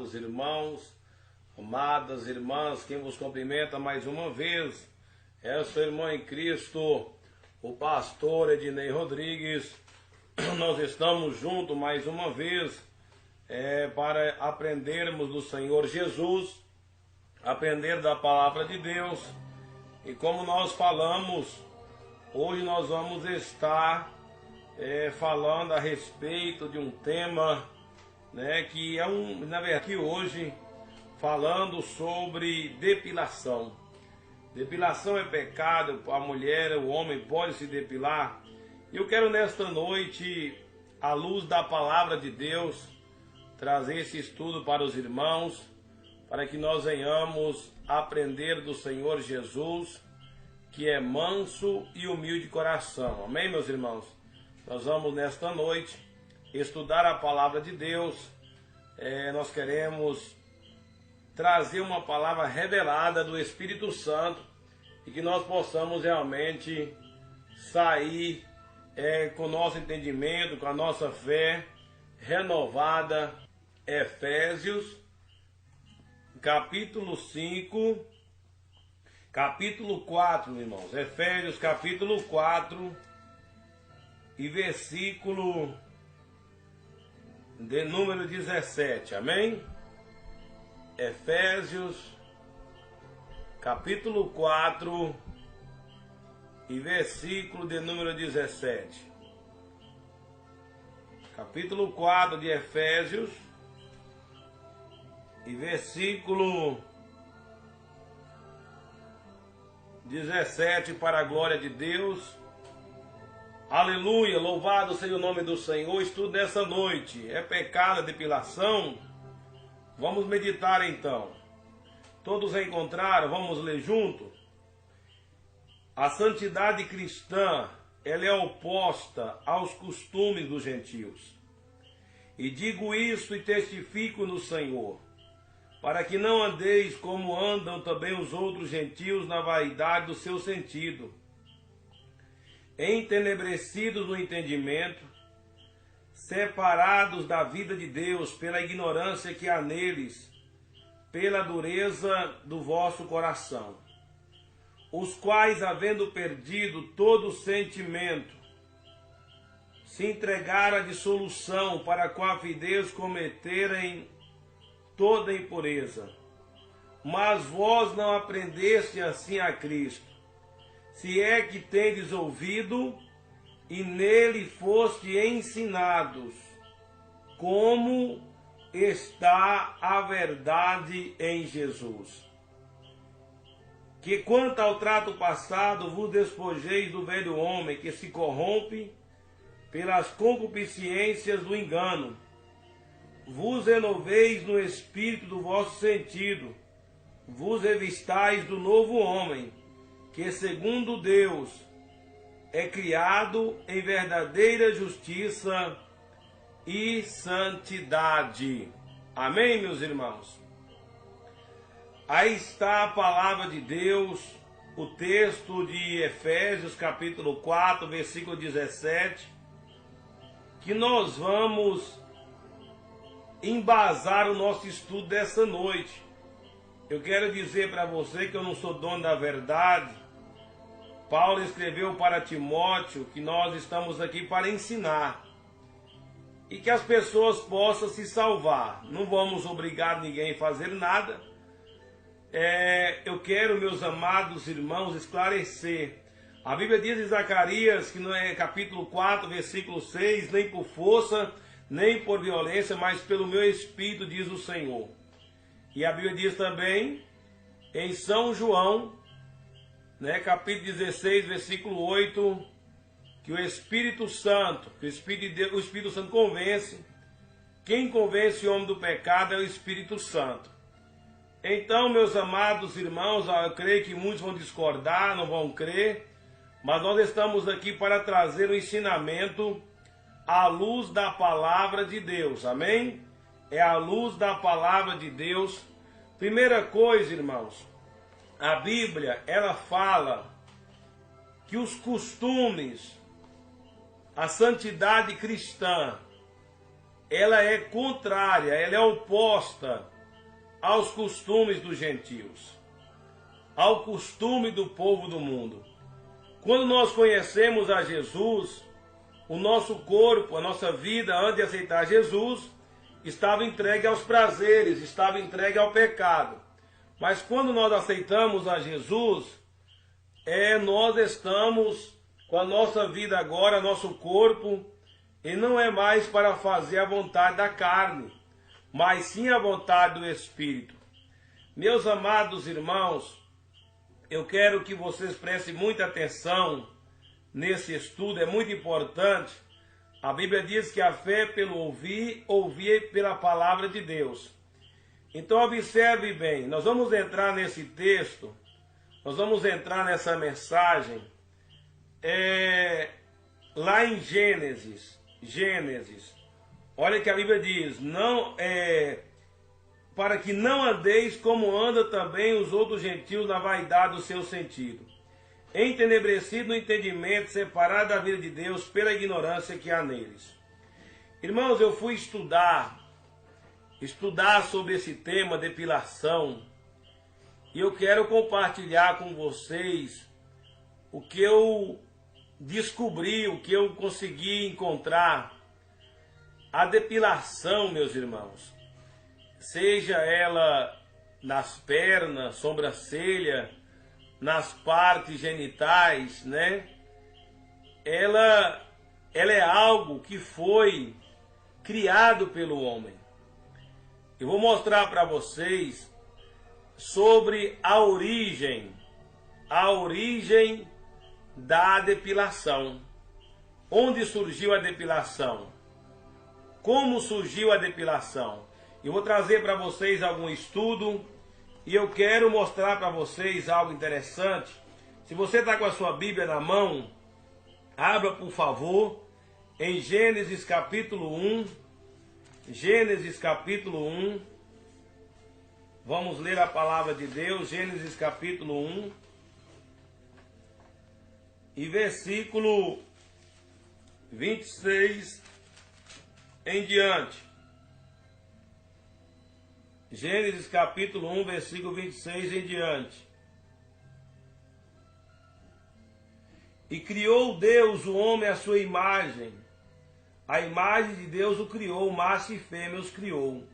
amados irmãos, amadas irmãs, quem vos cumprimenta mais uma vez é o seu irmão em Cristo, o pastor Ednei Rodrigues. Nós estamos juntos mais uma vez para aprendermos do Senhor Jesus, aprender da palavra de Deus. E como nós falamos, hoje nós vamos estar falando a respeito de um tema, que é na verdade, que hoje falando sobre depilação. Depilação é pecado, a mulher, o homem pode se depilar. E eu quero nesta noite, à luz da palavra de Deus, trazer esse estudo para os irmãos, para que nós venhamos aprender do Senhor Jesus, que é manso e humilde de coração. Amém, meus irmãos? Nós vamos nesta noite estudar a palavra de Deus. Nós queremos trazer uma palavra revelada do Espírito Santo e que nós possamos realmente sair com o nosso entendimento, com a nossa fé renovada. Efésios, capítulo 5, capítulo 4, irmãos. Efésios, capítulo 4 e versículo de número 17, amém? Efésios, capítulo 4 e versículo de número 17. Capítulo 4 de Efésios e versículo 17, para a glória de Deus. Aleluia, louvado seja o nome do Senhor. Estudo dessa noite, é pecado a depilação? Vamos meditar então. Todos encontraram? Vamos ler junto? A santidade cristã, ela é oposta aos costumes dos gentios. E digo isso e testifico no Senhor, para que não andeis como andam também os outros gentios na vaidade do seu sentido, entenebrecidos no entendimento, separados da vida de Deus pela ignorância que há neles, pela dureza do vosso coração, os quais, havendo perdido todo o sentimento, se entregaram à dissolução, para com a avidez cometerem toda impureza. Mas vós não aprendeste assim a Cristo, se é que tendes ouvido e nele foste ensinados, como está a verdade em Jesus. Que quanto ao trato passado vos despojeis do velho homem que se corrompe pelas concupiscências do engano, vos renoveis no espírito do vosso sentido, vos revistais do novo homem, que segundo Deus é criado em verdadeira justiça e santidade. Amém, meus irmãos? Aí está a palavra de Deus, o texto de Efésios, capítulo 4, versículo 17, que nós vamos embasar o nosso estudo dessa noite. Eu quero dizer para você que eu não sou dono da verdade. Paulo escreveu para Timóteo que nós estamos aqui para ensinar e que as pessoas possam se salvar. Não vamos obrigar ninguém a fazer nada. Eu quero, meus amados irmãos, esclarecer. A Bíblia diz em Zacarias, que no capítulo 4, versículo 6, nem por força, nem por violência, mas pelo meu Espírito, diz o Senhor. E a Bíblia diz também em São João, capítulo 16, versículo 8, que o Espírito Santo, o Espírito Santo convence. Quem convence o homem do pecado é o Espírito Santo. Então, meus amados irmãos, eu creio que muitos vão discordar, não vão crer, mas nós estamos aqui para trazer o ensinamento à luz da palavra de Deus, amém? É a luz da palavra de Deus. Primeira coisa, irmãos, a Bíblia, ela fala que os costumes, a santidade cristã, ela é contrária, ela é oposta aos costumes dos gentios, ao costume do povo do mundo. Quando nós conhecemos a Jesus, o nosso corpo, a nossa vida, antes de aceitar Jesus, estava entregue aos prazeres, estava entregue ao pecado. Mas quando nós aceitamos a Jesus, nós estamos com a nossa vida agora, nosso corpo, e não é mais para fazer a vontade da carne, mas sim a vontade do Espírito. Meus amados irmãos, eu quero que vocês prestem muita atenção nesse estudo, é muito importante. A Bíblia diz que a fé é pelo ouvir, ouvir pela palavra de Deus. Então observe bem, nós vamos entrar nesse texto, nós vamos entrar nessa mensagem, lá em Gênesis. Olha que a Bíblia diz, para que não andeis como andam também os outros gentios na vaidade do seu sentido, entenebrecido no entendimento, separado da vida de Deus pela ignorância que há neles. Irmãos, eu fui estudar sobre esse tema, depilação, e eu quero compartilhar com vocês o que eu descobri, o que eu consegui encontrar. A depilação, meus irmãos, seja ela nas pernas, sobrancelha, nas partes genitais, né? Ela é algo que foi criado pelo homem. Eu vou mostrar para vocês sobre a origem da depilação. Onde surgiu a depilação? Como surgiu a depilação? Eu vou trazer para vocês algum estudo e eu quero mostrar para vocês algo interessante. Se você está com a sua Bíblia na mão, abra por favor em Gênesis capítulo 1. Gênesis capítulo 1. Vamos ler a palavra de Deus, Gênesis capítulo 1. E versículo 26 em diante. Gênesis capítulo 1, versículo 26 em diante. E criou Deus o homem à sua imagem. A imagem de Deus o criou, macho e fêmea os criou.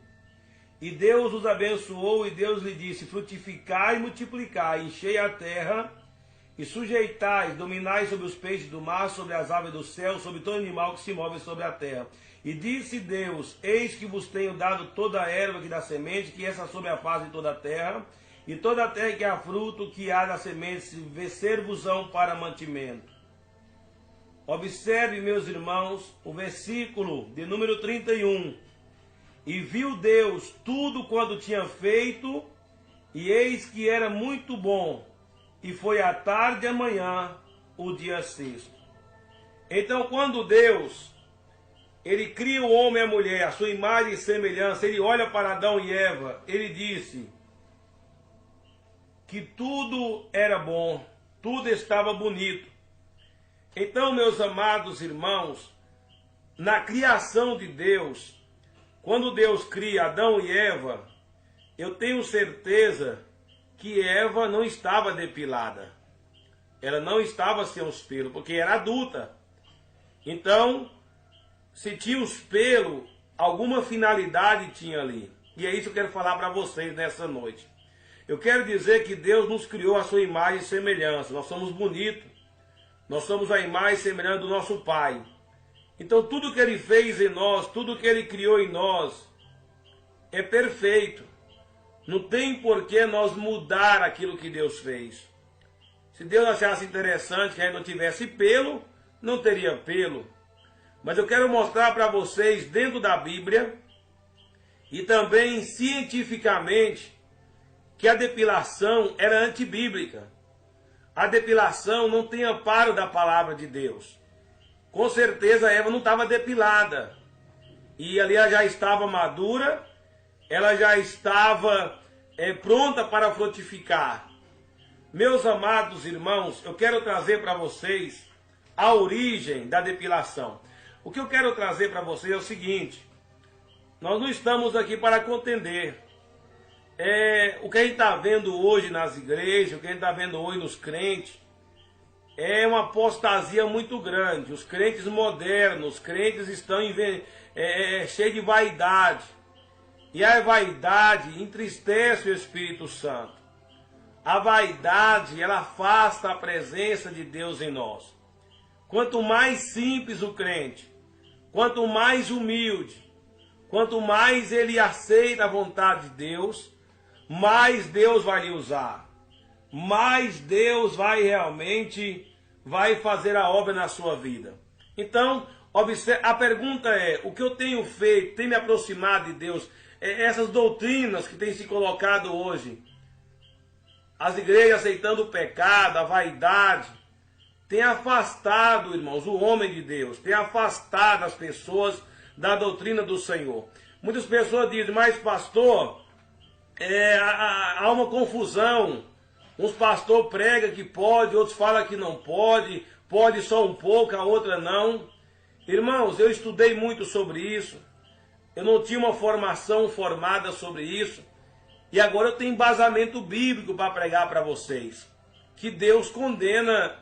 E Deus os abençoou, e Deus lhe disse: frutificai e multiplicai, enchei a terra, e sujeitai, dominai sobre os peixes do mar, sobre as aves do céu, sobre todo animal que se move sobre a terra. E disse Deus: eis que vos tenho dado toda a erva que dá semente, que essa sobre a face de toda a terra, e toda a terra que há fruto, que há da semente, ser-vos-ão para mantimento. Observe, meus irmãos, o versículo de número 31. E viu Deus tudo quanto tinha feito, e eis que era muito bom. E foi à tarde e amanhã o dia sexto. Então, quando Deus, ele cria o homem e a mulher, a sua imagem e semelhança, ele olha para Adão e Eva, ele disse que tudo era bom, tudo estava bonito. Então, meus amados irmãos, na criação de Deus, quando Deus cria Adão e Eva, eu tenho certeza que Eva não estava depilada. Ela não estava sem os pelos, porque era adulta. Então, se tinha os pelos, alguma finalidade tinha ali. E é isso que eu quero falar para vocês nessa noite. Eu quero dizer que Deus nos criou a sua imagem e semelhança. Nós somos bonitos. Nós somos a imagem e semelhança do nosso Pai. Então tudo que Ele fez em nós, tudo que Ele criou em nós, é perfeito. Não tem por que nós mudar aquilo que Deus fez. Se Deus achasse interessante que a gente não tivesse pelo, não teria pelo. Mas eu quero mostrar para vocês, dentro da Bíblia, e também cientificamente, que a depilação era antibíblica. A depilação não tem amparo da palavra de Deus. Com certeza Eva não estava depilada. E ali ela já estava madura, ela já estava pronta para frutificar. Meus amados irmãos, eu quero trazer para vocês a origem da depilação. O que eu quero trazer para vocês é o seguinte: nós não estamos aqui para contender. O que a gente está vendo hoje nas igrejas, o que a gente está vendo hoje nos crentes, é uma apostasia muito grande. Os crentes modernos, os crentes estão cheios de vaidade. E a vaidade entristece o Espírito Santo. A vaidade, ela afasta a presença de Deus em nós. Quanto mais simples o crente, quanto mais humilde, quanto mais ele aceita a vontade de Deus, mais Deus vai lhe usar. Mais Deus vai fazer a obra na sua vida. Então, a pergunta é, o que eu tenho feito, tem me aproximado de Deus? Essas doutrinas que têm se colocado hoje, as igrejas aceitando o pecado, a vaidade, tem afastado, irmãos, o homem de Deus, tem afastado as pessoas da doutrina do Senhor. Muitas pessoas dizem, mas pastor, há uma confusão. Uns pastores pregam que pode, outros falam que não pode, pode só um pouco, a outra não. Irmãos, eu estudei muito sobre isso, eu não tinha uma formação formada sobre isso, e agora eu tenho embasamento bíblico para pregar para vocês, que Deus condena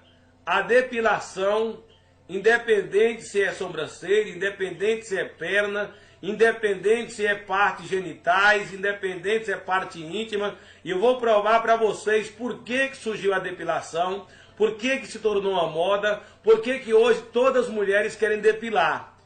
a depilação, independente se é sobrancelha, independente se é perna, independente se é parte genitais, independente se é parte íntima, e eu vou provar para vocês por que surgiu a depilação, por que se tornou uma moda, por que hoje todas as mulheres querem depilar.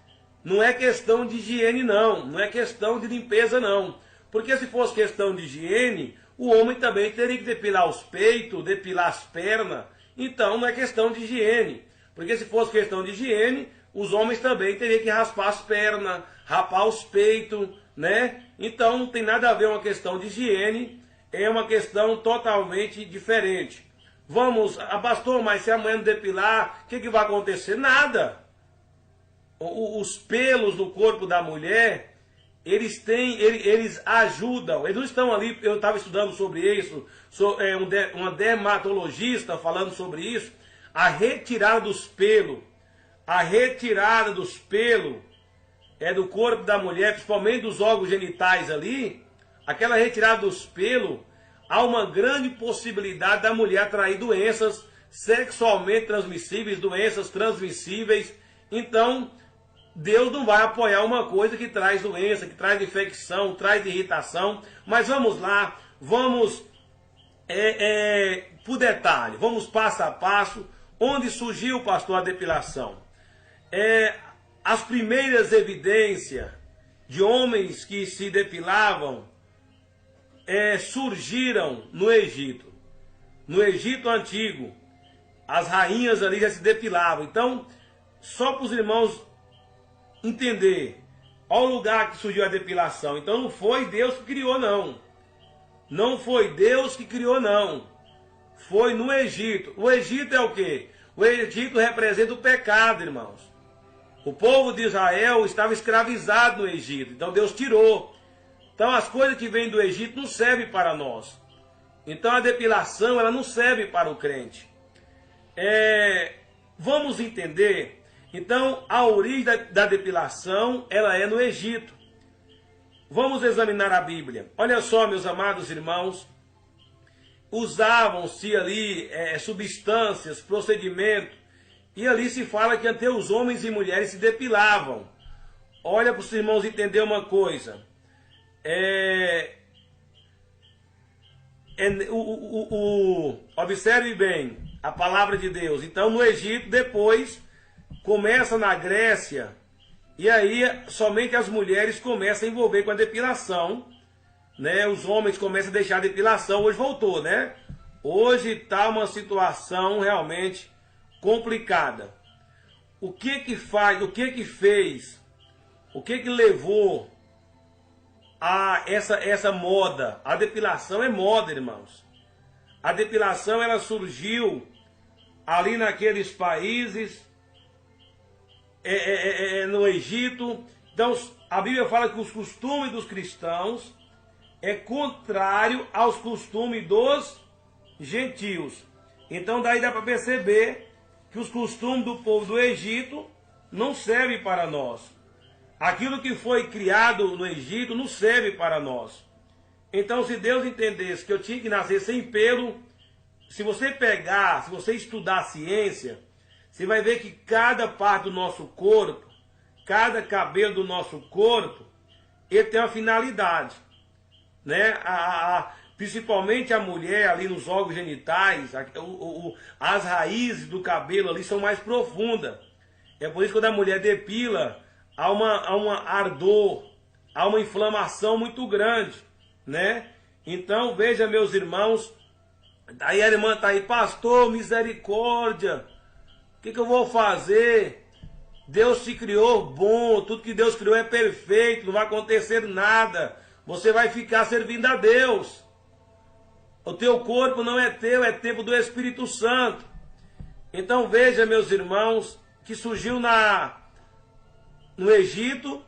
Não é questão de higiene não, não é questão de limpeza não, porque se fosse questão de higiene, o homem também teria que depilar os peitos, depilar as pernas, então não é questão de higiene, porque se fosse questão de higiene, os homens também teriam que raspar as pernas, rapar os peitos, né? Então não tem nada a ver uma questão de higiene, é uma questão totalmente diferente. Vamos, pastor, mas se amanhã não depilar, o que vai acontecer? Nada. Os pelos no corpo da mulher, eles ajudam, eles não estão ali, eu estava estudando sobre isso, uma dermatologista falando sobre isso, a retirada dos pelos. A retirada dos pelos do corpo da mulher, principalmente dos órgãos genitais ali, aquela retirada dos pelos, há uma grande possibilidade da mulher atrair doenças sexualmente transmissíveis, doenças transmissíveis. Então, Deus não vai apoiar uma coisa que traz doença, que traz infecção, traz irritação. Mas vamos lá, vamos por detalhe, vamos passo a passo. Onde surgiu, pastor, a depilação? As primeiras evidências de homens que se depilavam surgiram no Egito. No Egito antigo, as rainhas ali já se depilavam. Então, só para os irmãos entender, olha o lugar que surgiu a depilação. Então não foi Deus que criou, não. Não foi Deus que criou, não. Foi no Egito. O Egito é o quê? O Egito representa o pecado, irmãos. O povo de Israel estava escravizado no Egito, então Deus tirou. Então as coisas que vêm do Egito não servem para nós. Então a depilação, ela não serve para o crente. Vamos entender. Então a origem da depilação, ela é no Egito. Vamos examinar a Bíblia. Olha só, meus amados irmãos. Usavam-se ali substâncias, procedimentos. E ali se fala que até os homens e mulheres se depilavam. Olha para os irmãos entender uma coisa. Observe bem a palavra de Deus. Então no Egito, depois começa na Grécia. E aí somente as mulheres começam a envolver com a depilação. Né? Os homens começam a deixar a depilação. Hoje voltou, né? Hoje está uma situação realmente complicada. O que que faz, o que que fez, o que que levou a essa moda? A depilação é moda, irmãos. A depilação, ela surgiu ali naqueles países, no Egito. Então a Bíblia fala que os costumes dos cristãos é contrário aos costumes dos gentios. Então daí dá para perceber que os costumes do povo do Egito não servem para nós. Aquilo que foi criado no Egito não serve para nós. Então, se Deus entendesse que eu tinha que nascer sem pelo, se você pegar, se você estudar a ciência, você vai ver que cada parte do nosso corpo, cada cabelo do nosso corpo, ele tem uma finalidade, né? Principalmente a mulher ali nos órgãos genitais, as raízes do cabelo ali são mais profundas. É por isso que quando a mulher depila, há uma ardor, há uma inflamação muito grande, né? Então, veja, meus irmãos, aí a irmã está aí, pastor, misericórdia, o que eu vou fazer? Deus te criou bom, tudo que Deus criou é perfeito, não vai acontecer nada, você vai ficar servindo a Deus. O teu corpo não é teu, é templo do Espírito Santo. Então veja, meus irmãos, que surgiu no Egito,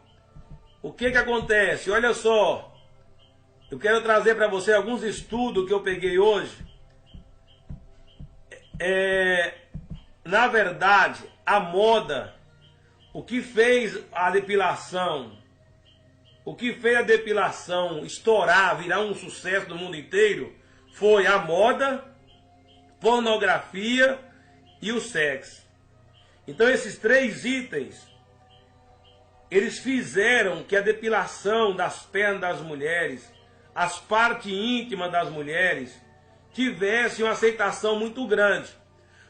o que acontece? Olha só, eu quero trazer para você alguns estudos que eu peguei hoje. Na verdade, a moda, o que fez a depilação estourar, virar um sucesso no mundo inteiro, foi a moda, pornografia e o sexo. Então esses três itens, eles fizeram que a depilação das pernas das mulheres, as partes íntimas das mulheres, tivesse uma aceitação muito grande.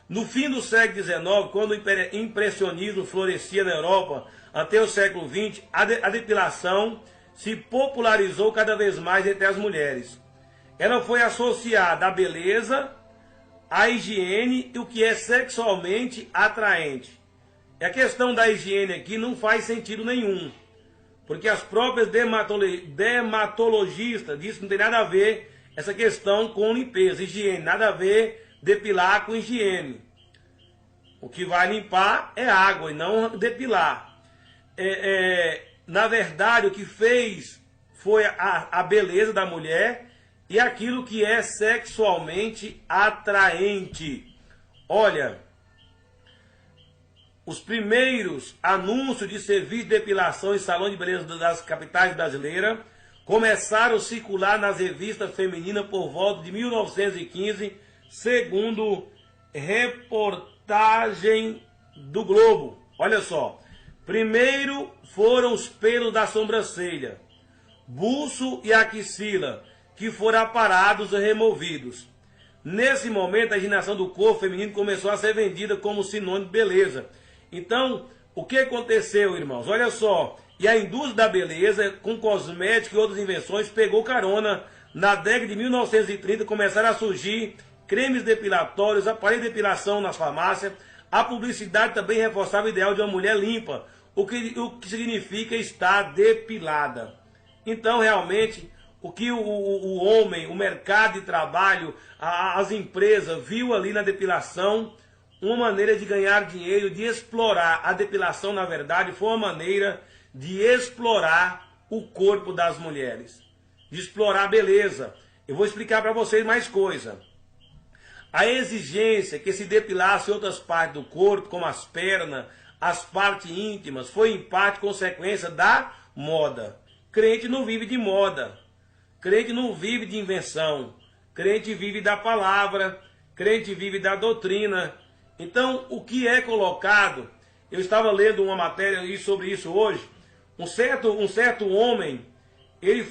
No fim do século XIX, quando o impressionismo florescia na Europa, até o século XX, a depilação se popularizou cada vez mais entre as mulheres. Ela foi associada à beleza, à higiene e o que é sexualmente atraente. E a questão da higiene aqui não faz sentido nenhum, porque as próprias dermatologistas dizem que não tem nada a ver essa questão com limpeza, higiene, nada a ver depilar com higiene. O que vai limpar é água e não depilar. Na verdade, o que fez foi a beleza da mulher e aquilo que é sexualmente atraente. Olha, os primeiros anúncios de serviço de depilação em salão de beleza das capitais brasileiras começaram a circular nas revistas femininas por volta de 1915, segundo reportagem do Globo. Olha só, primeiro foram os pelos da sobrancelha, buço e axila, que foram aparados e removidos. Nesse momento, a higienização do corpo feminino começou a ser vendida como sinônimo de beleza. Então, o que aconteceu, irmãos? Olha só, e a indústria da beleza, com cosméticos e outras invenções, pegou carona. Na década de 1930, começaram a surgir cremes depilatórios, aparelhos de depilação nas farmácias. A publicidade também reforçava o ideal de uma mulher limpa, o que significa estar depilada. Então, realmente, o que o homem, o mercado de trabalho, as empresas, viu ali na depilação uma maneira de ganhar dinheiro, de explorar. A depilação, na verdade, foi uma maneira de explorar o corpo das mulheres, de explorar a beleza. Eu vou explicar para vocês mais coisa. A exigência que se depilasse outras partes do corpo, como as pernas, as partes íntimas, foi em parte consequência da moda. Crente não vive de moda, crente não vive de invenção, crente vive da palavra, crente vive da doutrina. Então, o que é colocado, eu estava lendo uma matéria sobre isso hoje, um certo homem, ele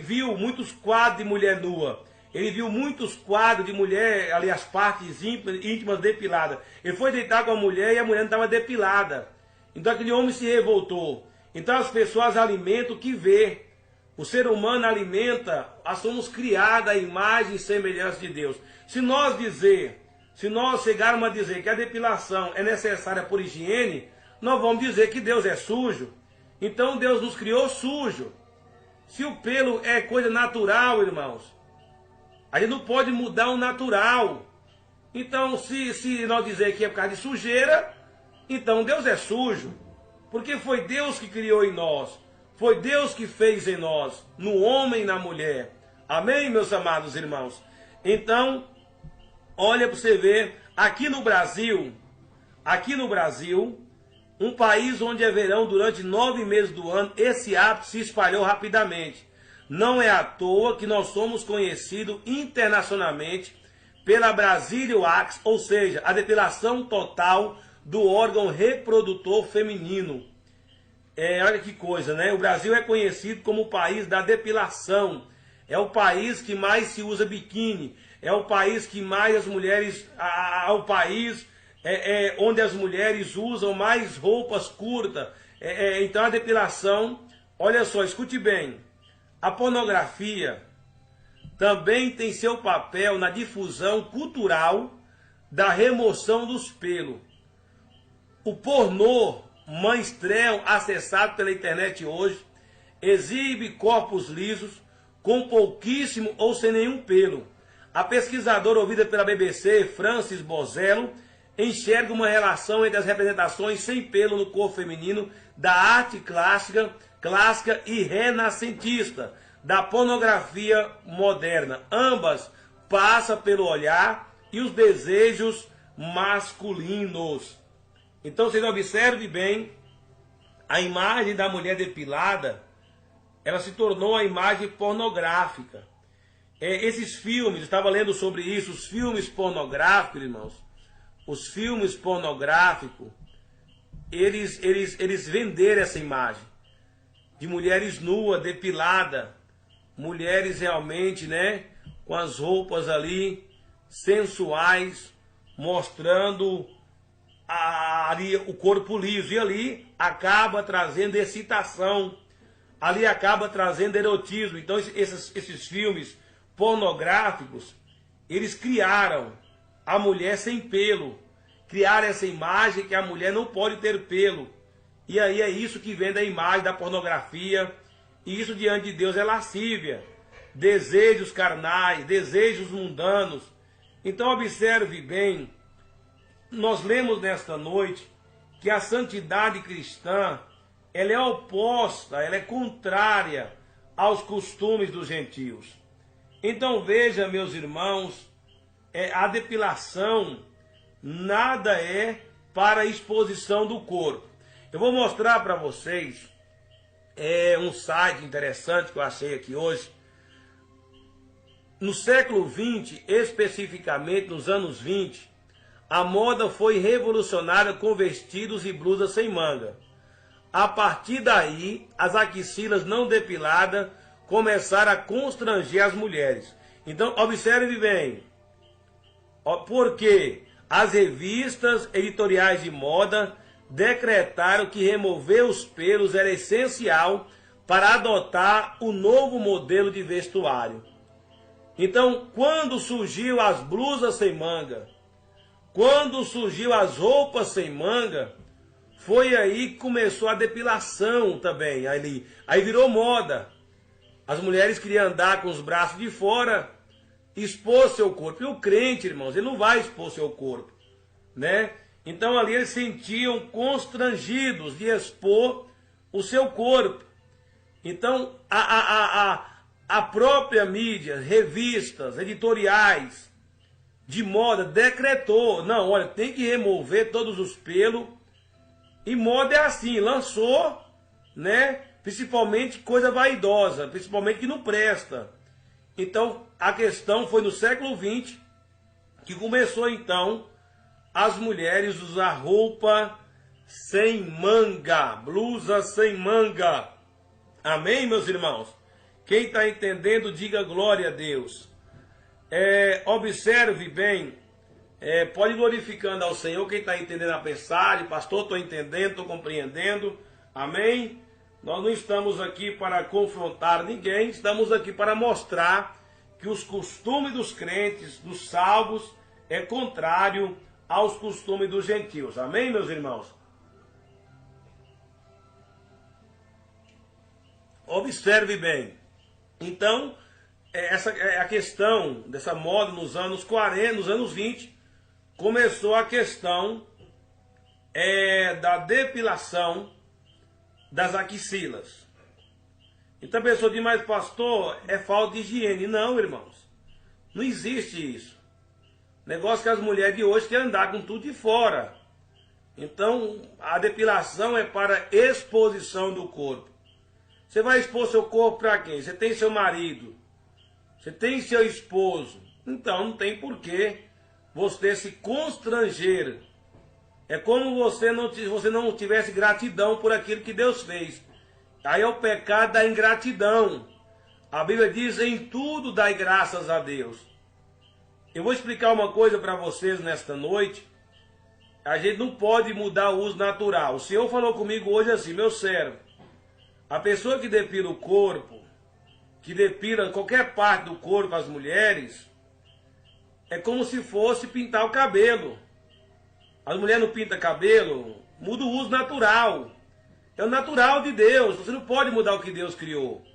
viu muitos quadros de mulher nua, ele viu muitos quadros de mulher, ali as partes íntimas depiladas. Ele foi deitar com a mulher e a mulher não estava depilada. Então aquele homem se revoltou. Então as pessoas alimentam o que vê. O ser humano alimenta, somos criados à imagem e semelhança de Deus. Se nós chegarmos a dizer que a depilação é necessária por higiene, nós vamos dizer que Deus é sujo. Então Deus nos criou sujo. Se o pelo é coisa natural, irmãos, a gente não pode mudar o natural. Então, se nós dizer que é por causa de sujeira, então Deus é sujo. Porque foi Deus que criou em nós. Foi Deus que fez em nós, no homem e na mulher. Amém, meus amados irmãos? Então, olha para você ver, aqui no Brasil, um país onde é verão durante 9 meses do ano, esse hábito se espalhou rapidamente. Não é à toa que nós somos conhecidos internacionalmente pela Brazilian Wax, ou seja, a depilação total do órgão reprodutor feminino. Olha que coisa, né? O Brasil é conhecido como o país da depilação. É o país que mais se usa biquíni. É o país que mais as mulheres... o país onde as mulheres usam mais roupas curtas. Então a depilação... Olha só, escute bem. A pornografia também tem seu papel na difusão cultural da remoção dos pelos. O pornô mainstream acessado pela internet hoje exibe corpos lisos com pouquíssimo ou sem nenhum pelo. A pesquisadora ouvida pela BBC, Frances Bozello, enxerga uma relação entre as representações sem pelo no corpo feminino da arte clássica e renascentista, da pornografia moderna. Ambas passam pelo olhar e os desejos masculinos. Então vocês observem bem, a imagem da mulher depilada, ela se tornou a imagem pornográfica. Esses filmes, eu estava lendo sobre isso, os filmes pornográficos, irmãos, os filmes pornográficos, eles venderam essa imagem de mulheres nuas, depiladas, mulheres realmente, né, com as roupas ali sensuais, mostrando ali o corpo liso, e ali acaba trazendo excitação, ali acaba trazendo erotismo. Então esses filmes pornográficos, eles criaram a mulher sem pelo, criaram essa imagem que a mulher não pode ter pelo, e aí é isso que vem da imagem da pornografia, e isso diante de Deus é lascívia, desejos carnais, desejos mundanos. Então observe bem, nós lemos nesta noite que a santidade cristã, ela é oposta, ela é contrária aos costumes dos gentios. Então veja, meus irmãos, a depilação nada é para a exposição do corpo. Eu vou mostrar para vocês um site interessante que eu achei aqui hoje. No século XX, especificamente nos anos 20, a moda foi revolucionária com vestidos e blusas sem manga. A partir daí, as axilas não depiladas começaram a constranger as mulheres. Então, observe bem, porque as revistas editoriais de moda decretaram que remover os pelos era essencial para adotar o novo modelo de vestuário. Então, quando surgiu as blusas sem manga, quando surgiu as roupas sem manga, foi aí que começou a depilação também. Aí virou moda. As mulheres queriam andar com os braços de fora, expor seu corpo. E o crente, irmãos, ele não vai expor seu corpo, né? Então ali eles sentiam constrangidos de expor o seu corpo. Então a própria mídia, revistas, editoriais de moda decretou, não, olha, tem que remover todos os pelos. E moda é assim, lançou, né? Principalmente coisa vaidosa, principalmente que não presta. Então a questão foi no século XX que começou então as mulheres usar roupa sem manga, blusa sem manga. Amém, meus irmãos? Quem está entendendo, diga glória a Deus. Observe bem, pode ir glorificando ao Senhor. Quem está entendendo a mensagem, pastor, estou entendendo, estou compreendendo. Amém? Nós não estamos aqui para confrontar ninguém, estamos aqui para mostrar que os costumes dos crentes, dos salvos, é contrário aos costumes dos gentios. Amém, meus irmãos? Observe bem. Então, essa é a questão dessa moda nos anos 40, nos anos 20, começou a questão da depilação das axilas. Então a pessoa diz, mas pastor, é falta de higiene. Não, irmãos, não existe isso. Negócio que as mulheres de hoje querem andar com tudo de fora. Então a depilação é para exposição do corpo. Você vai expor seu corpo para quem? Você tem seu marido, você tem seu esposo. Então não tem porquê você se constranger. É como você não tivesse gratidão por aquilo que Deus fez. Aí é o pecado da ingratidão. A Bíblia diz: em tudo dai graças a Deus. Eu vou explicar uma coisa para vocês nesta noite. A gente não pode mudar o uso natural. O Senhor falou comigo hoje assim: meu servo, a pessoa que depila o corpo, que depila qualquer parte do corpo, as mulheres, é como se fosse pintar o cabelo. As mulheres não pintam cabelo, muda o uso natural. É o natural de Deus. Você não pode mudar o que Deus criou.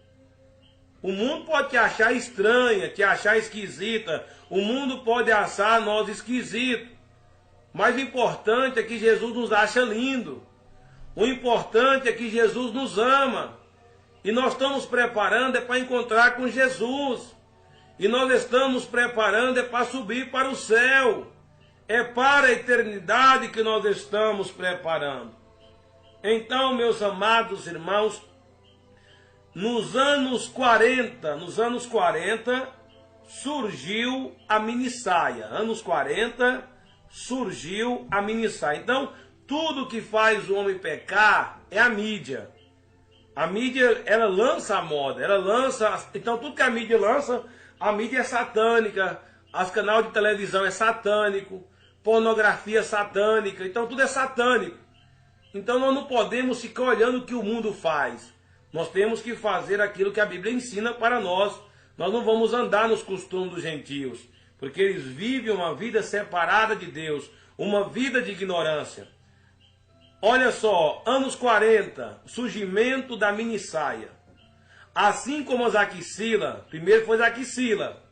O mundo pode te achar estranha, te achar esquisita. O mundo pode achar nós esquisitos. Mas o importante é que Jesus nos acha lindo. O importante é que Jesus nos ama. E nós estamos preparando para encontrar com Jesus. E nós estamos preparando para subir para o céu. É para a eternidade que nós estamos preparando. Então, meus amados irmãos, nos anos 40, surgiu a minissaia. Anos 40, surgiu a minissaia. Então, tudo que faz o homem pecar é a mídia. A mídia, ela lança a moda, então tudo que a mídia lança, a mídia é satânica, os canais de televisão é satânico, pornografia satânica, então tudo é satânico. Então nós não podemos ficar olhando o que o mundo faz. Nós temos que fazer aquilo que a Bíblia ensina para nós. Nós não vamos andar nos costumes dos gentios, porque eles vivem uma vida separada de Deus, uma vida de ignorância. Olha só, anos 40, surgimento da minissaia. Assim como as axilas, primeiro foi a axila,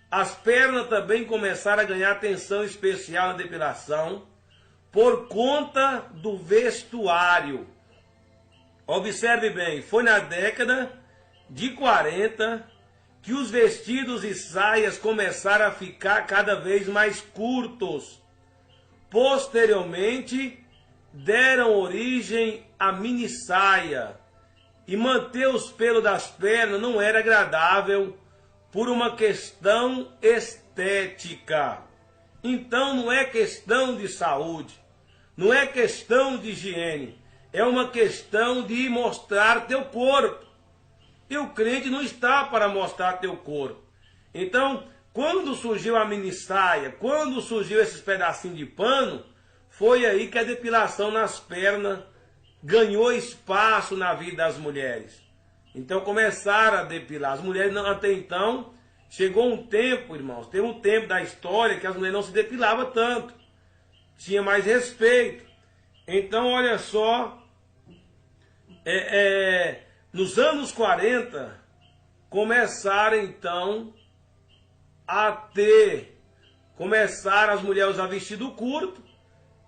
as pernas também começaram a ganhar atenção especial na depilação por conta do vestuário. Observe bem, foi na década de 40 que os vestidos e saias começaram a ficar cada vez mais curtos. Posteriormente, deram origem à minissaia. E manter os pelos das pernas não era agradável por uma questão estética. Então não é questão de saúde, não é questão de higiene, é uma questão de mostrar teu corpo. E o crente não está para mostrar teu corpo. Então, quando surgiu a minissaia, quando surgiu esses pedacinhos de pano, foi aí que a depilação nas pernas ganhou espaço na vida das mulheres. Então começaram a depilar. As mulheres até então, chegou um tempo, irmãos, tem um tempo da história que as mulheres não se depilavam tanto. Tinha mais respeito. Então, olha só, nos anos 40, começaram então começaram as mulheres a usar vestido curto,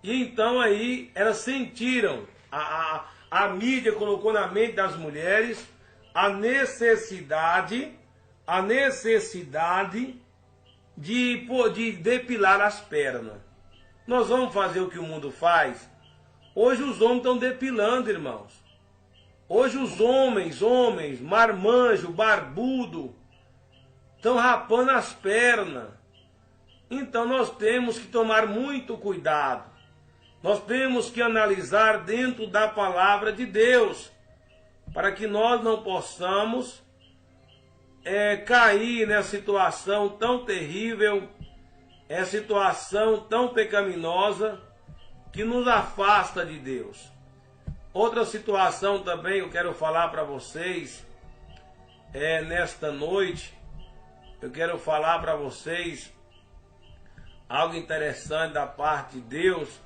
e então aí elas sentiram, a mídia colocou na mente das mulheres a necessidade de depilar as pernas. Nós vamos fazer o que o mundo faz? Hoje os homens estão depilando, irmãos. Hoje os homens, marmanjo, barbudo, estão rapando as pernas. Então nós temos que tomar muito cuidado. Nós temos que analisar dentro da palavra de Deus, para que nós não possamos cair nessa situação tão terrível, situação tão pecaminosa, que nos afasta de Deus. Outra situação também eu quero falar para vocês, nesta noite, eu quero falar para vocês algo interessante da parte de Deus.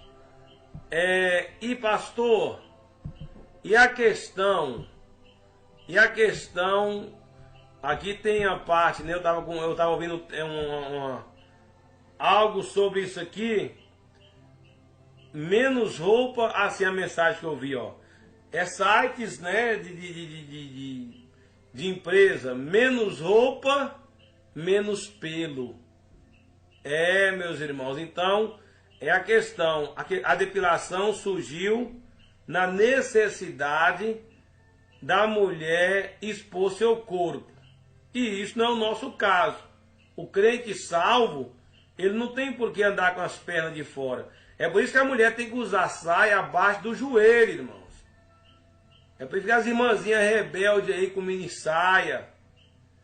E pastor, e a questão, aqui tem a parte, né? Eu estava ouvindo algo sobre isso aqui, menos roupa, assim a mensagem que eu vi, ó, sites, né, de empresa, menos roupa, menos pelo. Meus irmãos, então, a questão, a depilação surgiu na necessidade da mulher expor seu corpo. E isso não é o nosso caso. O crente salvo, ele não tem por que andar com as pernas de fora. É por isso que a mulher tem que usar saia abaixo do joelho, irmãos. É por isso que as irmãzinhas rebeldes aí com mini saia,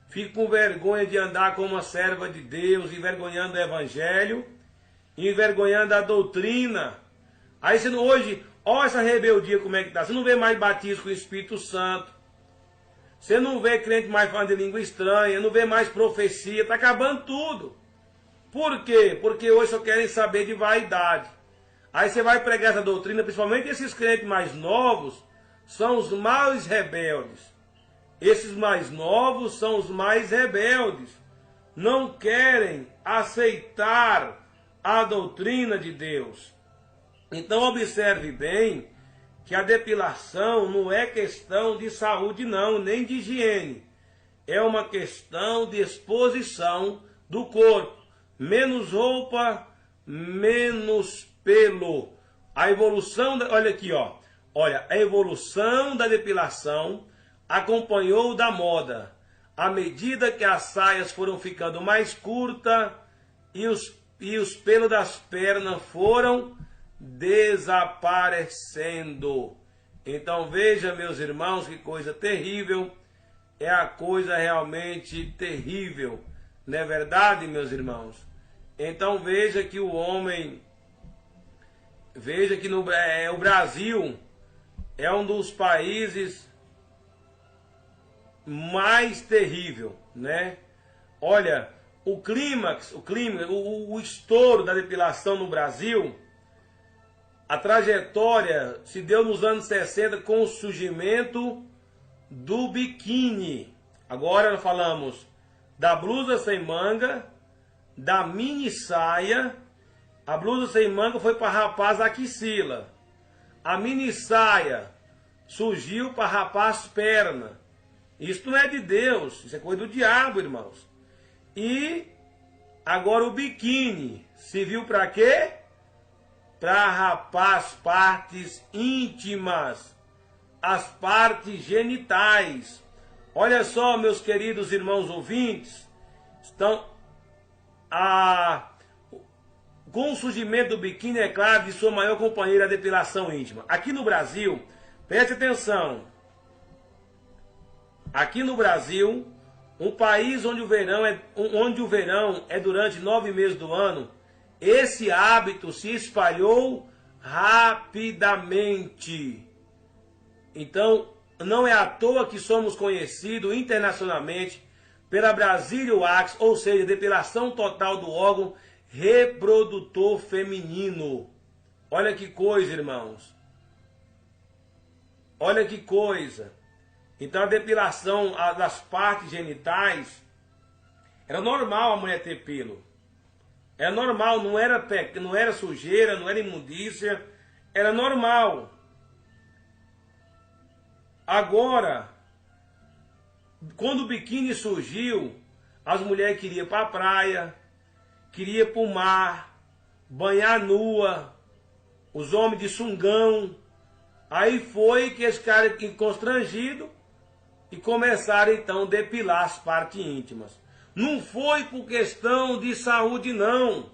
ficam com vergonha de andar como uma serva de Deus, envergonhando o evangelho, envergonhando a doutrina. Aí você não, hoje, olha essa rebeldia como é que tá. Você não vê mais batismo com o Espírito Santo. Você não vê crente mais falando de língua estranha, não vê mais profecia, está acabando tudo. Por quê? Porque hoje só querem saber de vaidade. Aí você vai pregar essa doutrina, principalmente esses crentes mais novos, são os mais rebeldes. Esses mais novos são os mais rebeldes. Não querem aceitar a doutrina de Deus. Então observe bem que a depilação não é questão de saúde não, nem de higiene. É uma questão de exposição do corpo. Menos roupa, menos pelo. A evolução, olha aqui, ó. Olha, a evolução da depilação acompanhou da moda. À medida que as saias foram ficando mais curtas e os pelos das pernas foram desaparecendo. Então veja, meus irmãos, que coisa terrível. É a coisa realmente terrível. Não é verdade, meus irmãos? Então veja que o homem... Veja que o Brasil é um dos países mais terrível, né? Olha, o estouro da depilação no Brasil, a trajetória se deu nos anos 60 com o surgimento do biquíni. Agora nós falamos da blusa sem manga, da mini saia. A blusa sem manga foi para rapaz a axila. A mini saia surgiu para rapar as pernas. Isso não é de Deus, isso é coisa do diabo, irmãos. E agora o biquíni serviu para quê? Para rapar as partes íntimas, as partes genitais. Olha só, meus queridos irmãos ouvintes, com o surgimento do biquíni, é claro, de sua maior companheira, a depilação íntima. Aqui no Brasil, preste atenção, aqui no Brasil, um país onde o verão é durante 9 meses do ano, esse hábito se espalhou rapidamente. Então, não é à toa que somos conhecidos internacionalmente pela Brazilian Wax, ou seja, depilação total do órgão reprodutor feminino. Olha que coisa, irmãos. Olha que coisa. Então a depilação das partes genitais, era normal a mulher ter pelo. Era normal, não era sujeira, não era imundícia, era normal. Agora, quando o biquíni surgiu, as mulheres queriam ir para a praia, queriam ir para o mar, banhar nua, os homens de sungão. Aí foi que esse cara ficou constrangido e começaram então a depilar as partes íntimas. Não foi por questão de saúde, não.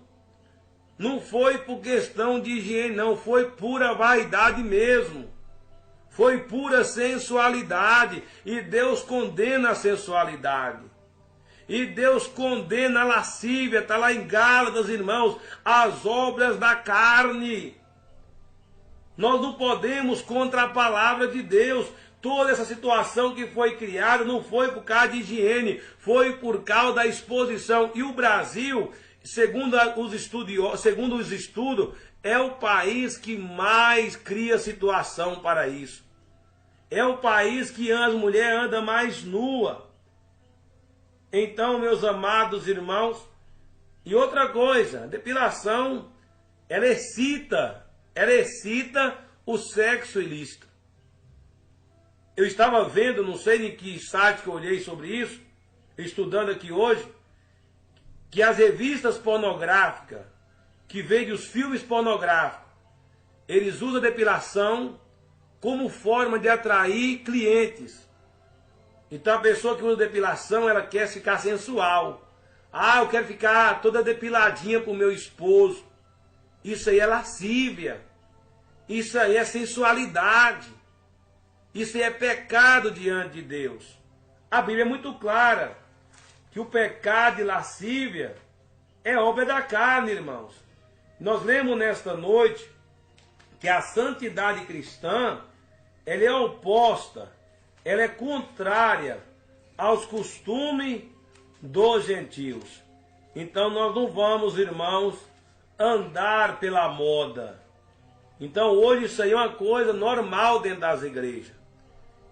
Não foi por questão de higiene, não. Foi pura vaidade mesmo. Foi pura sensualidade. E Deus condena a sensualidade. E Deus condena a lascívia. Está lá em Gálatas, irmãos. As obras da carne. Nós não podemos contra a palavra de Deus. Toda essa situação que foi criada não foi por causa de higiene, foi por causa da exposição. E o Brasil, segundo os estudos, é o país que mais cria situação para isso. É o país que as mulheres andam mais nua. Então, meus amados irmãos, e outra coisa, a depilação, ela excita o sexo ilícito. Eu estava vendo, não sei em que site que eu olhei sobre isso, estudando aqui hoje, que as revistas pornográficas, que vendem os filmes pornográficos, eles usam a depilação como forma de atrair clientes. Então a pessoa que usa depilação, ela quer ficar sensual. Ah, eu quero ficar toda depiladinha pro meu esposo. Isso aí é lascívia. Isso aí é sensualidade. Isso aí é pecado diante de Deus. A Bíblia é muito clara que o pecado de lascívia é obra da carne, irmãos. Nós lemos nesta noite que a santidade cristã, ela é oposta, ela é contrária aos costumes dos gentios. Então nós não vamos, irmãos, andar pela moda. Então hoje isso aí é uma coisa normal dentro das igrejas.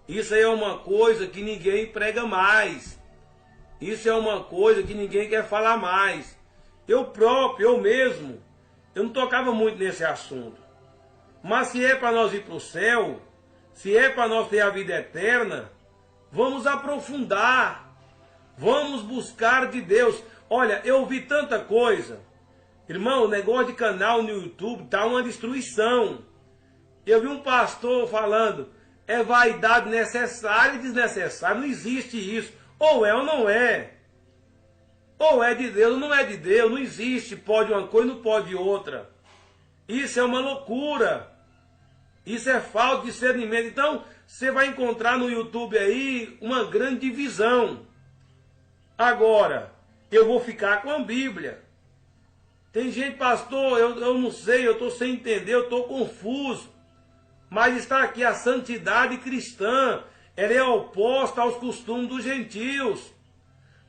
Isso aí é uma coisa que ninguém prega mais. Isso é uma coisa que ninguém quer falar mais. Eu próprio, eu mesmo, eu não tocava muito nesse assunto. Mas se é para nós ir para o céu, se é para nós ter a vida eterna, vamos aprofundar, vamos buscar de Deus. Olha, eu vi tanta coisa. Irmão, o negócio de canal no YouTube está uma destruição. Eu vi um pastor falando, é vaidade necessária e desnecessária, não existe isso. Ou é ou não é. Ou é de Deus ou não é de Deus, não existe, pode uma coisa e não pode outra. Isso é uma loucura. Isso é falta de discernimento. Então, você vai encontrar no YouTube aí uma grande divisão. Agora, eu vou ficar com a Bíblia. Tem gente, pastor, eu não sei, eu estou sem entender, eu estou confuso. Mas está aqui a santidade cristã. Ela é oposta aos costumes dos gentios.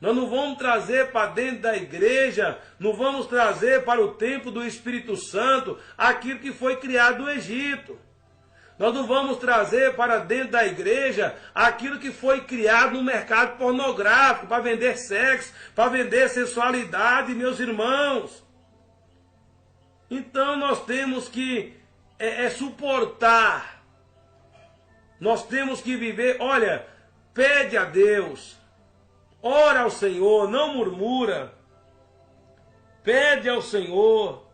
Nós não vamos trazer para dentro da igreja, não vamos trazer para o templo do Espírito Santo aquilo que foi criado no Egito. Nós não vamos trazer para dentro da igreja aquilo que foi criado no mercado pornográfico, para vender sexo, para vender sensualidade, meus irmãos. Então nós temos que suportar. Nós temos que viver, olha, pede a Deus, ora ao Senhor, não murmura, pede ao Senhor,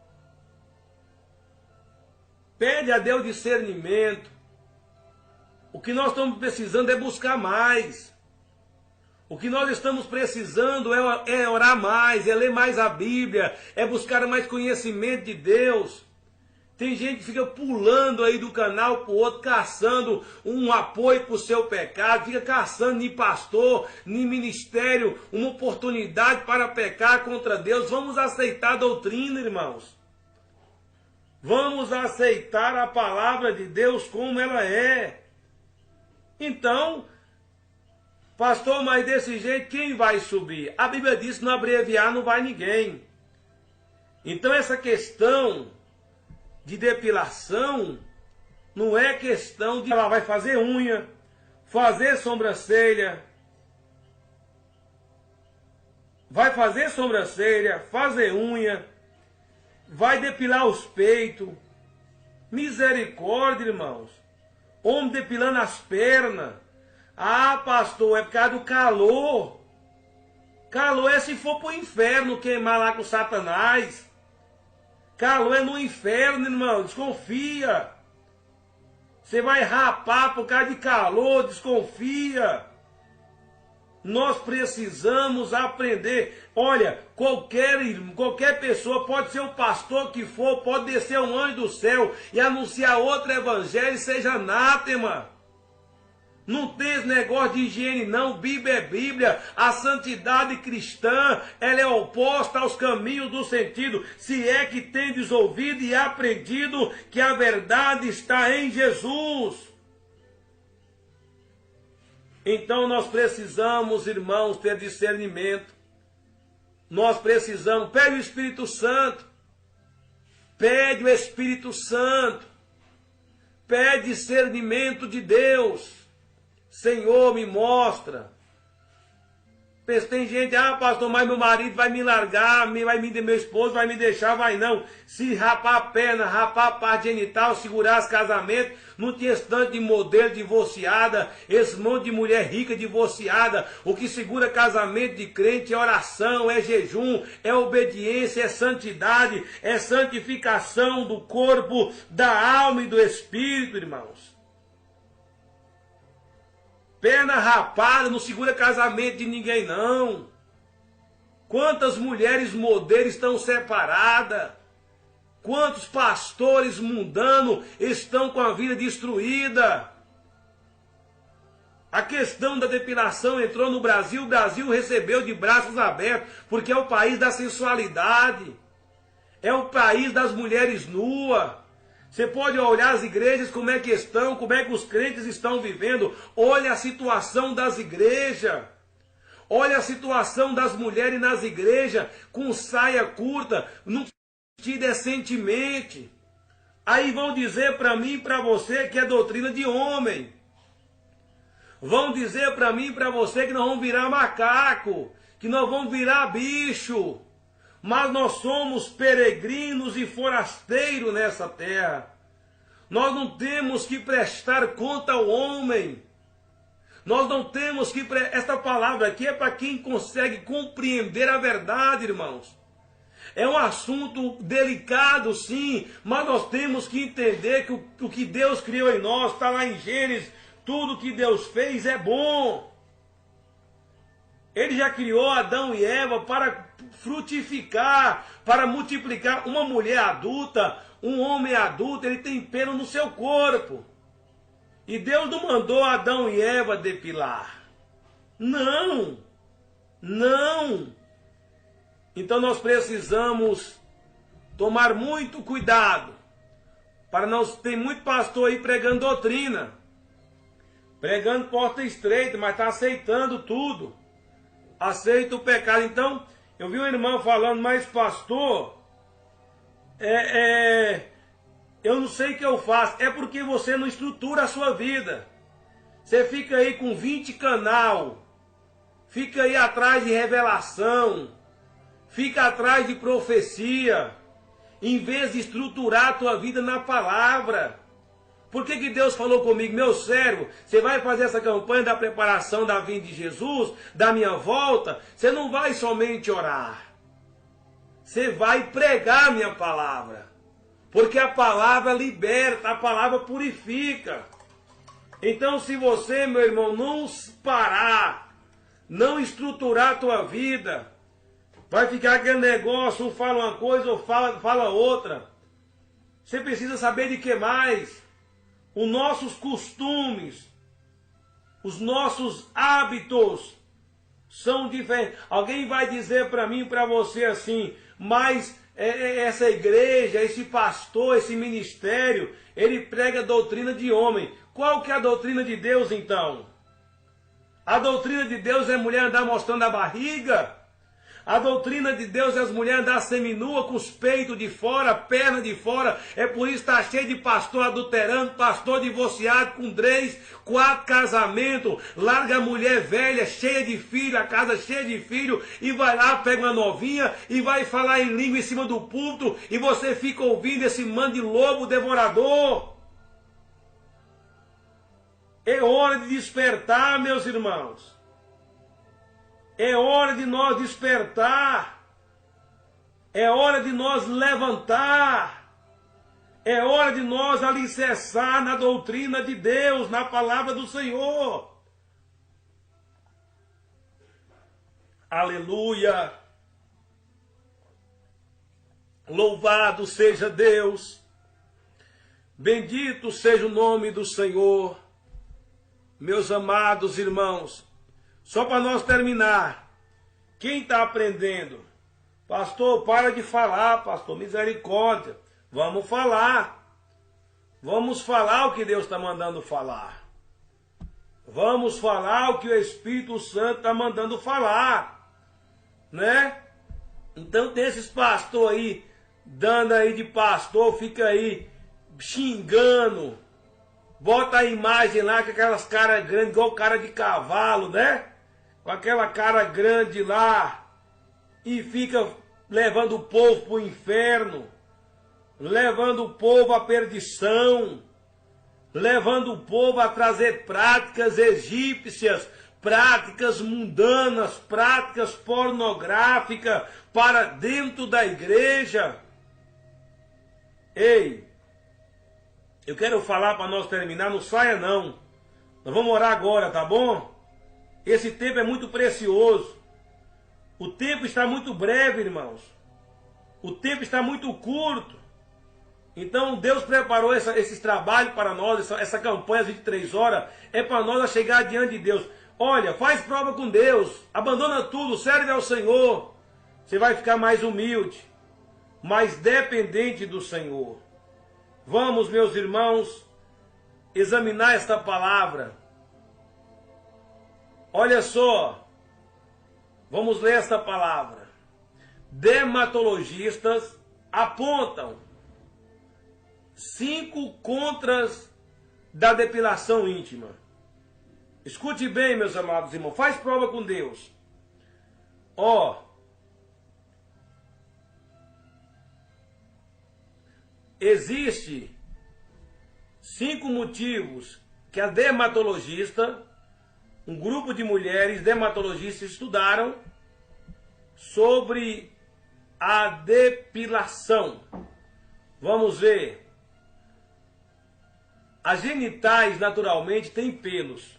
pede a Deus discernimento. O que nós estamos precisando é buscar mais. O que nós estamos precisando é orar mais, é ler mais a Bíblia, é buscar mais conhecimento de Deus. Tem gente que fica pulando aí do canal para o outro, caçando um apoio para o seu pecado, fica caçando nem pastor, nem ministério, uma oportunidade para pecar contra Deus. Vamos aceitar a doutrina, irmãos. Vamos aceitar a palavra de Deus como ela é. Então, pastor, mas desse jeito quem vai subir? A Bíblia diz que não abreviar não vai ninguém. Então essa questão de depilação não é questão de ela vai fazer unha, fazer sobrancelha, fazer unha, vai depilar os peitos. Misericórdia, irmãos. Homem depilando as pernas. Ah, pastor, é por causa do calor. Calor é se for para o inferno queimar lá com Satanás. Calor é no inferno, irmão, desconfia. Você vai rapar por causa de calor, desconfia. Nós precisamos aprender. Olha, qualquer pessoa, pode ser o pastor que for, pode descer um anjo do céu e anunciar outro evangelho, seja anátema. Não tem esse negócio de higiene não, Bíblia é Bíblia, a santidade cristã, ela é oposta aos caminhos do sentido, se é que tendes ouvido e aprendido que a verdade está em Jesus. Então nós precisamos, irmãos, ter discernimento, nós precisamos, pede o Espírito Santo, pede o Espírito Santo, pede discernimento de Deus. Senhor, me mostra. Tem gente, ah, pastor, mas meu marido vai me largar, meu esposo vai me deixar, vai não. Se rapar a perna, rapar a parte genital, segurar os casamentos, não tinha esse tanto de modelo divorciada, esse monte de mulher rica divorciada. O que segura casamento de crente é oração, é jejum, é obediência, é santidade, é santificação do corpo, da alma e do espírito, irmãos. Perna rapada, não segura casamento de ninguém, não. Quantas mulheres modelos estão separadas? Quantos pastores mundanos estão com a vida destruída? A questão da depilação entrou no Brasil, o Brasil recebeu de braços abertos, porque é o país da sensualidade, é o país das mulheres nuas. Você pode olhar as igrejas, como é que estão, como é que os crentes estão vivendo. Olha a situação das igrejas. Olha a situação das mulheres nas igrejas, com saia curta, não vestir decentemente. Aí vão dizer para mim e para você que é doutrina de homem. Vão dizer para mim e para você que nós vamos virar macaco, que nós vamos virar bicho. Mas nós somos peregrinos e forasteiros nessa terra. Nós não temos que prestar conta ao homem. Nós não temos que... Esta palavra aqui é para quem consegue compreender a verdade, irmãos. É um assunto delicado, sim, mas nós temos que entender que o que Deus criou em nós, está lá em Gênesis, tudo que Deus fez é bom. Ele já criou Adão e Eva para frutificar, para multiplicar. Uma mulher adulta, um homem adulto, ele tem pelo no seu corpo. E Deus não mandou Adão e Eva depilar. Não. Não. Então nós precisamos tomar muito cuidado. Para nós, tem muito pastor aí pregando doutrina. Pregando porta estreita, mas está aceitando tudo. Aceita o pecado. Então, eu vi uma irmã falando, mas pastor, eu não sei o que eu faço. É porque você não estrutura a sua vida. Você fica aí com 20 canal, fica aí atrás de revelação, fica atrás de profecia, em vez de estruturar a tua vida na palavra. Por que Deus falou comigo, meu servo, você vai fazer essa campanha da preparação da vinda de Jesus, da minha volta, você não vai somente orar. Você vai pregar a minha palavra. Porque a palavra liberta, a palavra purifica. Então se você, meu irmão, não parar, não estruturar a tua vida, vai ficar aquele negócio, um fala uma coisa ou fala outra. Você precisa saber de que mais? Os nossos costumes, os nossos hábitos são diferentes. Alguém vai dizer para mim e para você assim, mas essa igreja, esse pastor, esse ministério, ele prega doutrina de homem. Qual que é a doutrina de Deus então? A doutrina de Deus é a mulher andar mostrando a barriga? A doutrina de Deus é as mulheres andar seminua com os peitos de fora, perna de fora. É por isso que está cheio de pastor adulterando, pastor divorciado com 3, 4 casamentos. Larga a mulher velha, cheia de filho, a casa cheia de filho, e vai lá, pega uma novinha e vai falar em língua em cima do púlpito, e você fica ouvindo esse mano de lobo devorador. É hora de despertar, meus irmãos. É hora de nós despertar. É hora de nós levantar. É hora de nós alicerçar na doutrina de Deus, na palavra do Senhor. Aleluia. Louvado seja Deus. Bendito seja o nome do Senhor. Meus amados irmãos, só para nós terminar, quem está aprendendo? Pastor, para de falar, pastor, misericórdia. Vamos falar. Vamos falar o que Deus está mandando falar. Vamos falar o que o Espírito Santo está mandando falar. Né? Então tem esses pastores aí, dando aí de pastor, fica aí xingando. Bota a imagem lá com aquelas caras grandes, igual cara de cavalo, né? Com aquela cara grande lá, e fica levando o povo para o inferno, levando o povo à perdição, levando o povo a trazer práticas egípcias, práticas mundanas, práticas pornográficas para dentro da igreja. Ei, eu quero falar para nós terminar, não saia não. Nós vamos orar agora, tá bom? Esse tempo é muito precioso. O tempo está muito breve, irmãos. O tempo está muito curto. Então Deus preparou esses trabalhos para nós, essa campanha às 23 horas, é para nós chegar diante de Deus. Olha, faz prova com Deus, abandona tudo, serve ao Senhor. Você vai ficar mais humilde, mais dependente do Senhor. Vamos, meus irmãos, examinar esta palavra. Olha só, vamos ler esta palavra. Dermatologistas apontam 5 contras da depilação íntima. Escute bem, meus amados irmãos, faz prova com Deus. Existe 5 motivos que a dermatologista, um grupo de mulheres dermatologistas estudaram sobre a depilação. Vamos ver. As genitais naturalmente têm pelos.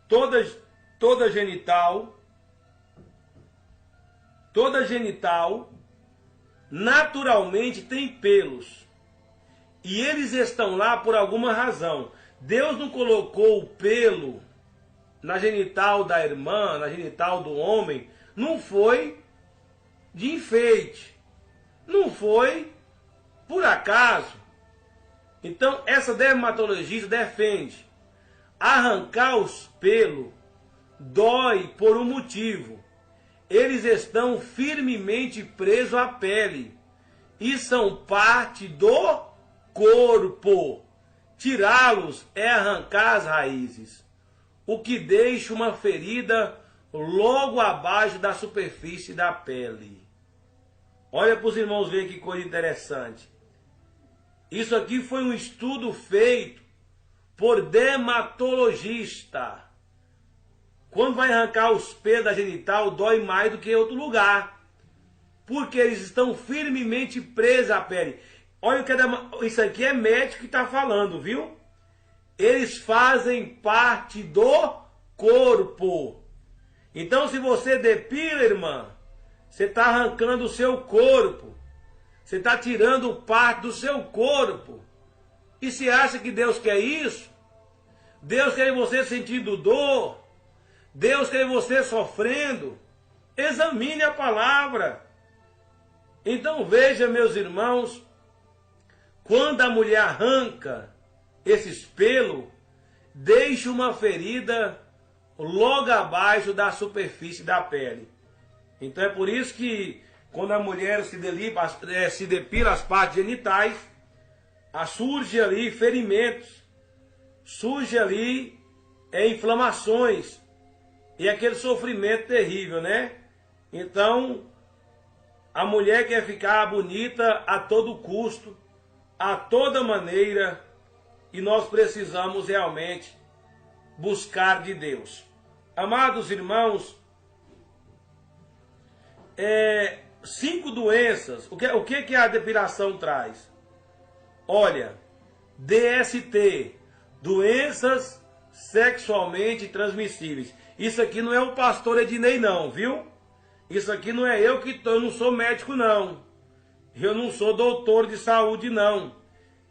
Toda genital naturalmente tem pelos. E eles estão lá por alguma razão. Deus não colocou o pelo na genital da irmã, na genital do homem. Não foi de enfeite. Não foi por acaso. Então, essa dermatologista defende: arrancar os pelos dói por um motivo. Eles estão firmemente presos à pele e são parte do corpo. Tirá-los é arrancar as raízes, o que deixa uma ferida logo abaixo da superfície da pele. Olha para os irmãos verem que coisa interessante. Isso aqui foi um estudo feito por dermatologista. Quando vai arrancar os pelos da genital, dói mais do que em outro lugar. Porque eles estão firmemente presos à pele. Olha o que isso aqui é médico que está falando, viu? Eles fazem parte do corpo. Então, se você depila, irmã, você está arrancando o seu corpo. Você está tirando parte do seu corpo. E você acha que Deus quer isso? Deus quer você sentindo dor. Deus quer você sofrendo. Examine a palavra. Então veja, meus irmãos, quando a mulher arranca esses pelos, deixa uma ferida logo abaixo da superfície da pele. Então é por isso que quando a mulher se depila as partes genitais, surge ali ferimentos, surge ali inflamações e aquele sofrimento terrível, né? Então a mulher quer ficar bonita a todo custo, a toda maneira, e nós precisamos realmente buscar de Deus. Amados irmãos, 5 doenças. O que a depilação traz? Olha, DST, doenças sexualmente transmissíveis. Isso aqui não é o pastor Ednei não, viu? Isso aqui não é eu não sou médico não. Eu não sou doutor de saúde não.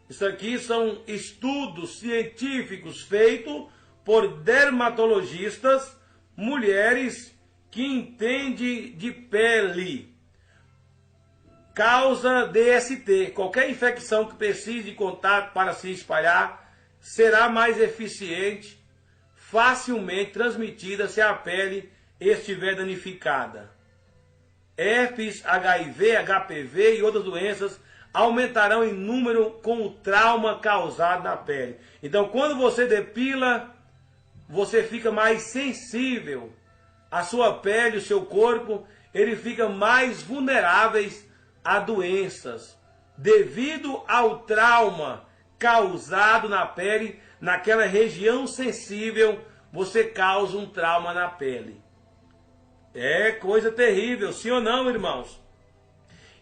Isso aqui são estudos científicos feitos por dermatologistas, mulheres que entendem de pele. Causa DST. Qualquer infecção que precise de contato para se espalhar será mais eficiente, facilmente transmitida se a pele estiver danificada. Herpes, HIV, HPV e outras doenças aumentarão em número com o trauma causado na pele. Então, quando você depila, você fica mais sensível. A sua pele, o seu corpo, ele fica mais vulneráveis a doenças, devido ao trauma causado na pele, naquela região sensível, você causa um trauma na pele. É coisa terrível, sim ou não, irmãos?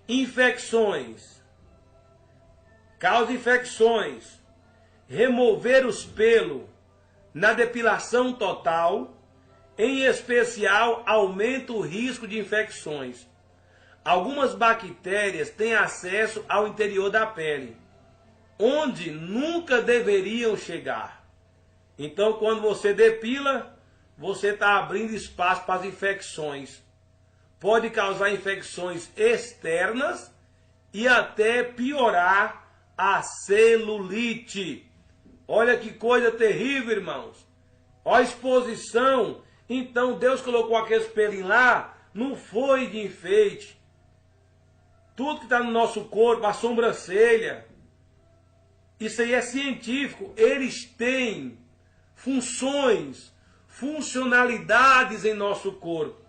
Infecções. Causa infecções. Remover os pelos na depilação total, em especial aumenta o risco de infecções. Algumas bactérias têm acesso ao interior da pele, onde nunca deveriam chegar. Então, quando você depila, você está abrindo espaço para as infecções. Pode causar infecções externas e até piorar a celulite. Olha que coisa terrível, irmãos. Olha a exposição. Então, Deus colocou aqueles pelinhos lá, não foi de enfeite. Tudo que está no nosso corpo, a sobrancelha, isso aí é científico. Eles têm funções, funcionalidades em nosso corpo.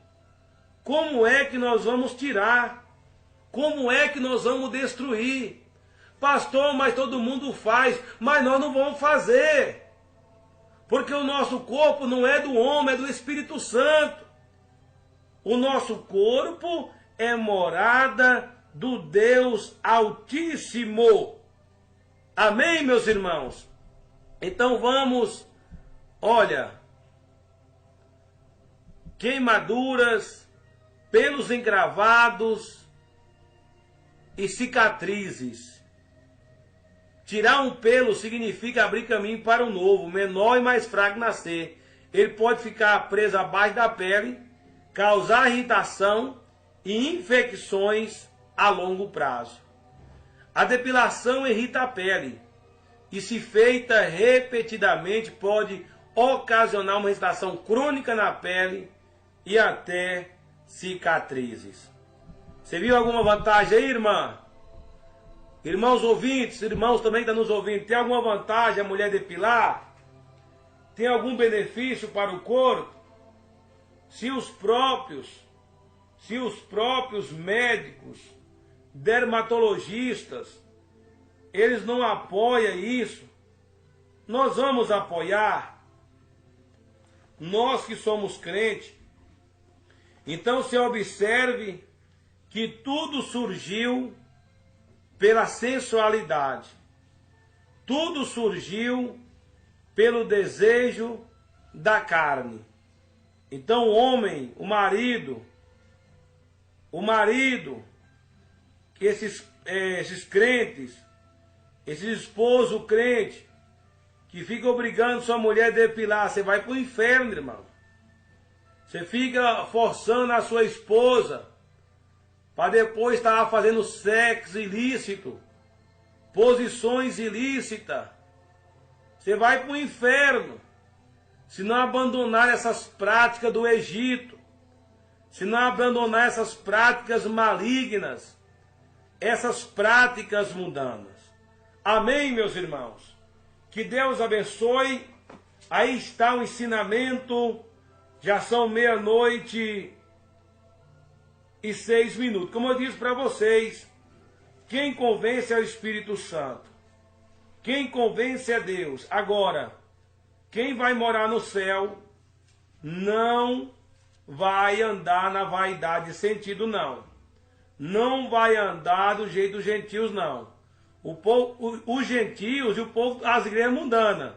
Como é que nós vamos tirar? Como é que nós vamos destruir? Pastor, mas todo mundo faz, mas nós não vamos fazer. Porque o nosso corpo não é do homem, é do Espírito Santo. O nosso corpo é morada do Deus Altíssimo. Amém, meus irmãos? Então vamos, olha, queimaduras, pelos encravados e cicatrizes. Tirar um pelo significa abrir caminho para um novo, menor e mais fraco nascer. Ele pode ficar preso abaixo da pele, causar irritação e infecções a longo prazo. A depilação irrita a pele e, se feita repetidamente, pode ocasionar uma irritação crônica na pele e até cicatrizes. Você viu alguma vantagem aí, irmã? Irmãos ouvintes, irmãos também que estão nos ouvindo, tem alguma vantagem a mulher depilar? Tem algum benefício para o corpo? Se os próprios médicos, dermatologistas, eles não apoiam isso, nós vamos apoiar. Nós que somos crentes. Então se observe que tudo surgiu pela sensualidade. Tudo surgiu pelo desejo da carne. Então o homem, o marido, que esses crentes, esses esposos crentes, que ficam obrigando sua mulher a depilar, você vai para o inferno, irmão. Você fica forçando a sua esposa para depois estar fazendo sexo ilícito, posições ilícitas. Você vai para o inferno se não abandonar essas práticas do Egito, se não abandonar essas práticas malignas, essas práticas mundanas. Amém, meus irmãos? Que Deus abençoe. Aí está o ensinamento. Já são 00:06. Como eu disse para vocês, quem convence é o Espírito Santo. Quem convence é Deus. Agora, quem vai morar no céu não vai andar na vaidade de sentido, não. Não vai andar do jeito dos gentios, não. Os gentios e o povo, as igrejas mundanas.